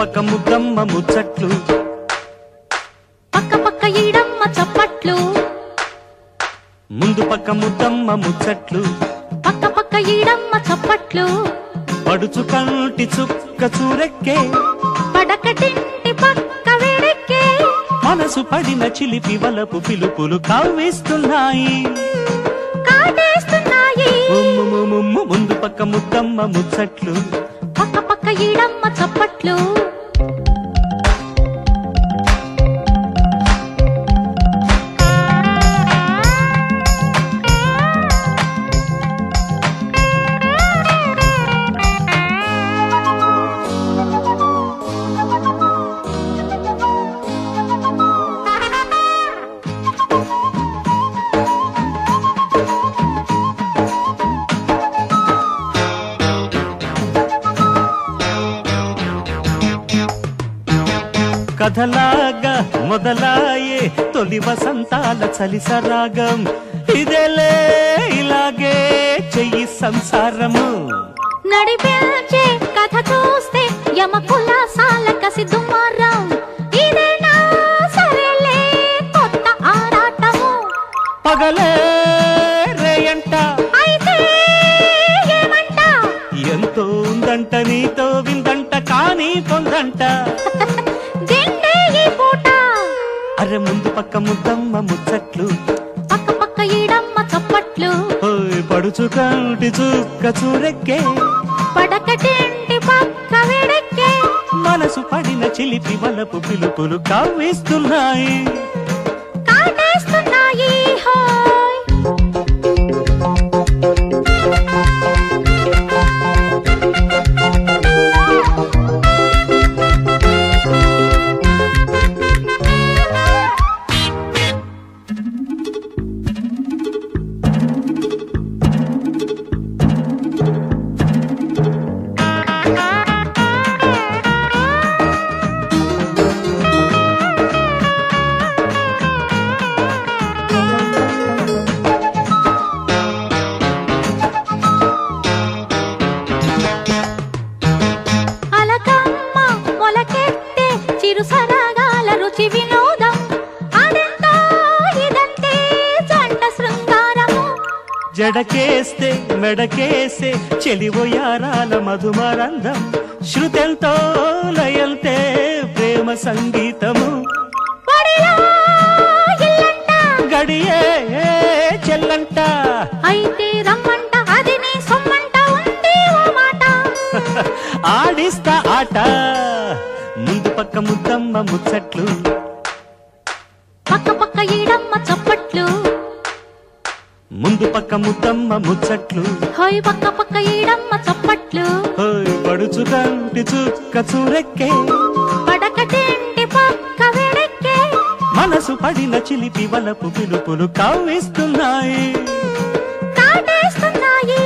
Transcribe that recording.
పక్క ముద్దమ్మ ముచ్చట్లు పక్క పక్క ఈడమ్మ చప్పట్లు ముందు పక్క ముద్దమ్మ ముచ్చట్లు పక్క పక్క ఈడమ్మ చప్పట్లు పడుచు కంటి చుక్క చూరెక్కే పడకటింటి పక్క వేడెక్కే మనసు పడిన చిలిపి వలపు పిలుపులు కవ్విస్తున్నాయి కాటేస్తున్నాయి ముందు పక్క ముద్దమ్మ ముచ్చట్లు పక్క పక్క ఈడమ్మ చప్పట్లు కథలాగా మొదలాయే తొలి వసంతాల చలిసరాగం ఇదేలే ఇలాగే చెయ్యి సంసారము నడిపించే కథ చూస్తే యమకులాసాల కసి దుమారం ఇదేనా సరేలే కొత్త ఆరాటము పగలే రేయంట అయితే ఏమంట ఎంతో ఉందంట నీతో విందంట కానీ పొందంట అరే ముందు పక్క ముద్దమ్మ ముచ్చట్లు పక్క పక్క ఈడమ్మ చప్పట్లు పడుచు కంటి చుక్క చూరెక్కే పడకటింటి పక్క వేడెక్కే మనసు పడిన చిలిపి వలపు పిలుపులు కవ్విస్తున్నాయి కాటేస్తున్నాయి హాయ్ జడకేస్తే మెడకేసే చెలివోయారాల మధుమరందం శృతెంతో లయంతే ప్రేమ సంగీతము గడియే చెల్లంట అయితే రమ్మంట అది నీ సొమ్మంట ఉంది ఓ మాట ఆడిస్తా ఆట ముందు పక్క ముద్దమ్మ ముచ్చట్లు పక్క పక్క ఈడమ్మ చప్పట్లు ముందు పక్క ముద్దమ్మ ముచ్చట్లు హోయ్ పక్క పక్క ఈడమ్మ చప్పట్లు పడుచు కంటి చుక్క చూరెక్కే పడకటింటి పక్క వేడెక్కే మనసు పడిన చిలిపి వలపు పిలుపులు కవ్విస్తున్నాయి కాటేస్తున్నాయి